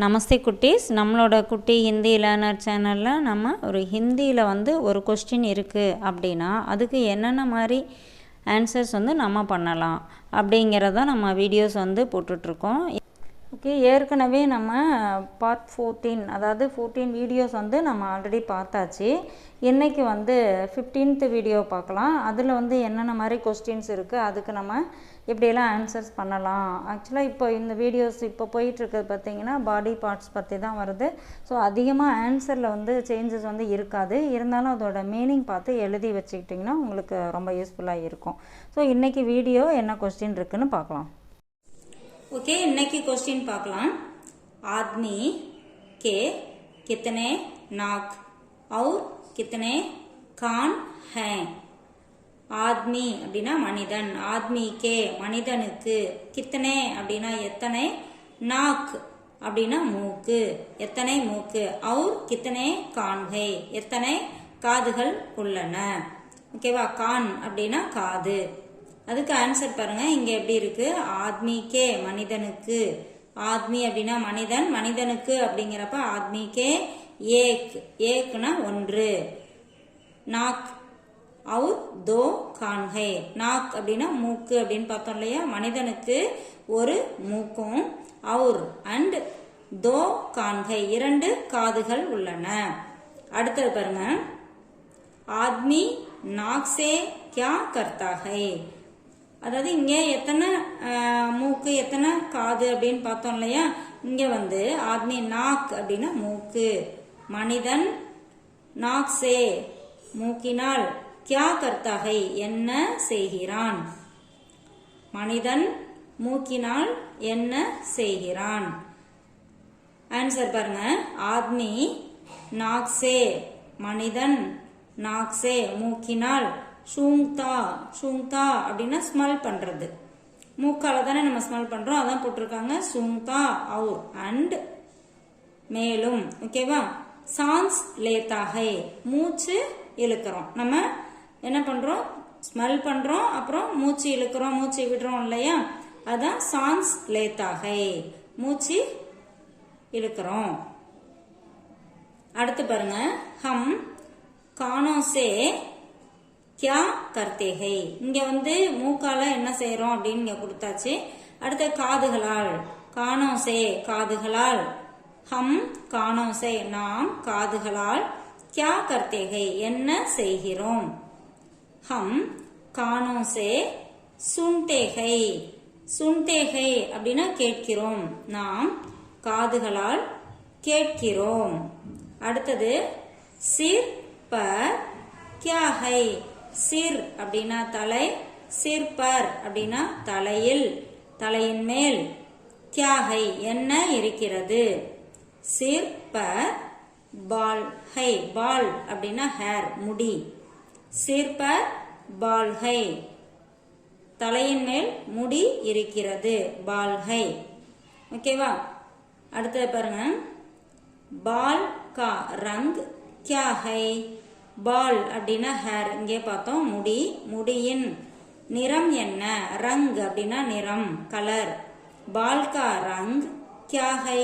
நமஸ்தே குட்டீஸ், நம்மளோட குட்டி ஹிந்தி லேர்னர் சேனலில் நம்ம ஒரு ஹிந்தியில் ஒரு கொஸ்டின் இருக்குது அப்படின்னா அதுக்கு என்னென்ன மாதிரி ஆன்சர்ஸ் நம்ம பண்ணலாம் அப்படிங்கிறத நம்ம வீடியோஸ் போட்டுட்ருக்கோம். ஓகே, ஏற்கனவே நம்ம பார்ட் 14 அதாவது 14 வீடியோஸ் நம்ம ஆல்ரெடி பார்த்தாச்சு. இன்றைக்கி 15th வீடியோ பார்க்கலாம். அதில் என்னென்ன மாதிரி கொஸ்டின்ஸ் இருக்குது, அதுக்கு நம்ம எப்படியெல்லாம் ஆன்சர்ஸ் பண்ணலாம். ஆக்சுவலாக இப்போ இந்த வீடியோஸ் இப்போ போயிட்டுருக்கிறது பார்த்திங்கன்னா பாடி பார்ட்ஸ் பற்றி தான் வருது. ஸோ அதிகமாக ஆன்சரில் சேஞ்சஸ் இருக்காது. இருந்தாலும் அதோட மீனிங் பார்த்து எழுதி வச்சுக்கிட்டிங்கன்னா உங்களுக்கு ரொம்ப யூஸ்ஃபுல்லாக இருக்கும். ஸோ இன்றைக்கி வீடியோ என்ன கொஸ்டின் இருக்குதுன்னு பார்க்கலாம். ओके, इन्नकी क्वेश्चन पाकलाम. आदमी के कितने नाक और कितने कान हैं? आदमी அப்படினா மனிதன், ஆத்மி கே மனிதனுக்கு, கித்தனை அப்படினா எத்தனை, நாக் அப்படினா மூக்கு எத்தனை மூக்கு, और कितने कान है எத்தனை காதுகள் உள்ளன. ஓகேவா, கான் அப்படினா காது. அதுக்கு ஆன்சர் பாருங்க, இங்க எப்படி இருக்கு, ஆத்மிக்கே மனிதனுக்கு, ஆத்மி அப்படின்னா மனிதன், மனிதனுக்கு அப்படிங்கிறப்ப ஆத்மிக்கே ஏக், ஏக்னா ஒன்று, நாக் और दो कान है, நாக் அப்படின்னா மூக்கு அப்படின்னு பார்த்தோம் இல்லையா, மனிதனுக்கு ஒரு மூக்கும், और அண்ட் दो कान है இரண்டு காதுகள் உள்ளன. அடுத்தது பாருங்க, ஆத்மி நாக் से क्या करता है, அதாவது இங்கே எத்தனை மூக்கு எத்தனை காது அப்படின்னு பார்த்தோம் இல்லையா, இங்கே ஆத்மி நாக் அப்படின்னா மூக்கு, மனிதன் நாக் சே மூக்கினால், கியா கர்த்தாகை என்ன செய்கிறான், மனிதன் மூக்கினால் என்ன செய்கிறான். ஆன்சர் பாருங்க, ஆத்மி நாக் சே மனிதன், நாக் சே மூக்கினால், ஷூங்தா, ஷூங்தா அப்படின்னா ஸ்மெல் பண்றது, மூக்கால தானே நம்ம ஸ்மெல் பண்றோம், அதான் போட்டிருக்காங்க சூங்தா और அண்ட் மேலும். ஓகேவா, சான்ஸ் லேத்தா ஹை மூச்சு இழுக்கிறோம், நம்ம என்ன பண்றோம், ஸ்மெல் பண்றோம், அப்புறம் மூச்சு இழுக்கிறோம், மூச்சு விடுறோம் இல்லையா, அதான் சான்ஸ் லேத்தா ஹை மூச்சு இழுக்கிறோம். அடுத்து பாருங்க, ஹம் கானோ சே क्या करते हैं, இங்க மூக்கால என்ன செய்யறோம் அப்படின்னு இங்க கொடுத்தாச்சு. அடுத்த காதுகளால், காணோசே காதுகளால், ஹம் காணோசே நாம் காதுகளால், क्या करते हैं என்ன செய்கிறோம், ஹம் காணோசே सुनते हैं, सुनते हैं அப்படின்னா கேட்கிறோம், நாம் காதுகளால் கேட்கிறோம். அடுத்தது சிர் பர் क्या है, சிர் அப்படின்னா தலை, சிர் பர் அப்படின்னா தலையில், தலையின் மேல், क्या है என்ன இருக்கிறது, சிர் பர் பால் है, பால் அப்படின்னா ஹேர் முடி, சிர் பர் பால் है தலையின் மேல் முடி இருக்கிறது, பால் है. ஓகேவா, அடுத்தது பாருங்க, பால் கா ரங் क्या है, பால் அப்படின்னா ஹேர், இங்கே பார்த்தோம் முடி, முடியின் நிறம் என்ன, ரங் அப்படின்னா நிறம் கலர், பால் கா ரங் क्या है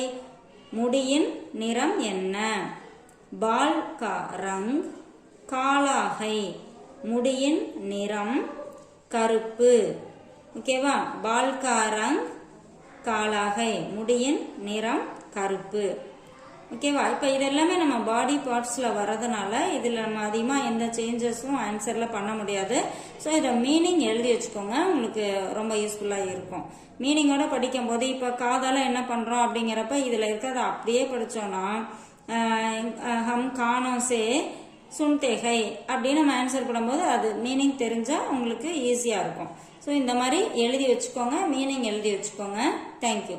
முடியின் நிறம் என்ன, பால் கா ரங் காலா है முடியின் நிறம் கருப்பு. ஓகேவா, பால் கா ரங் காலா है முடியின் நிறம் கருப்பு. ஓகேவா, இப்போ இதெல்லாமே நம்ம பாடி பார்ட்ஸில் வரதுனால இதில் நம்ம அதிகமாக எந்த சேஞ்சஸும் ஆன்சரில் பண்ண முடியாது. ஸோ இதை மீனிங் எழுதி வச்சுக்கோங்க, உங்களுக்கு ரொம்ப யூஸ்ஃபுல்லாக இருக்கும். மீனிங்கோட படிக்கும் போது இப்போ காதால் என்ன பண்ணுறோம் அப்படிங்கிறப்ப இதில் இருக்கிறத அப்படியே படித்தோன்னா, ஹம் கானோசே சுன்தே ஹை அப்படின்னு நம்ம ஆன்சர் பண்ணும்போது அது மீனிங் தெரிஞ்சால் உங்களுக்கு ஈஸியாக இருக்கும். ஸோ இந்த மாதிரி எழுதி வச்சுக்கோங்க, மீனிங் எழுதி வச்சுக்கோங்க. தேங்க்யூ.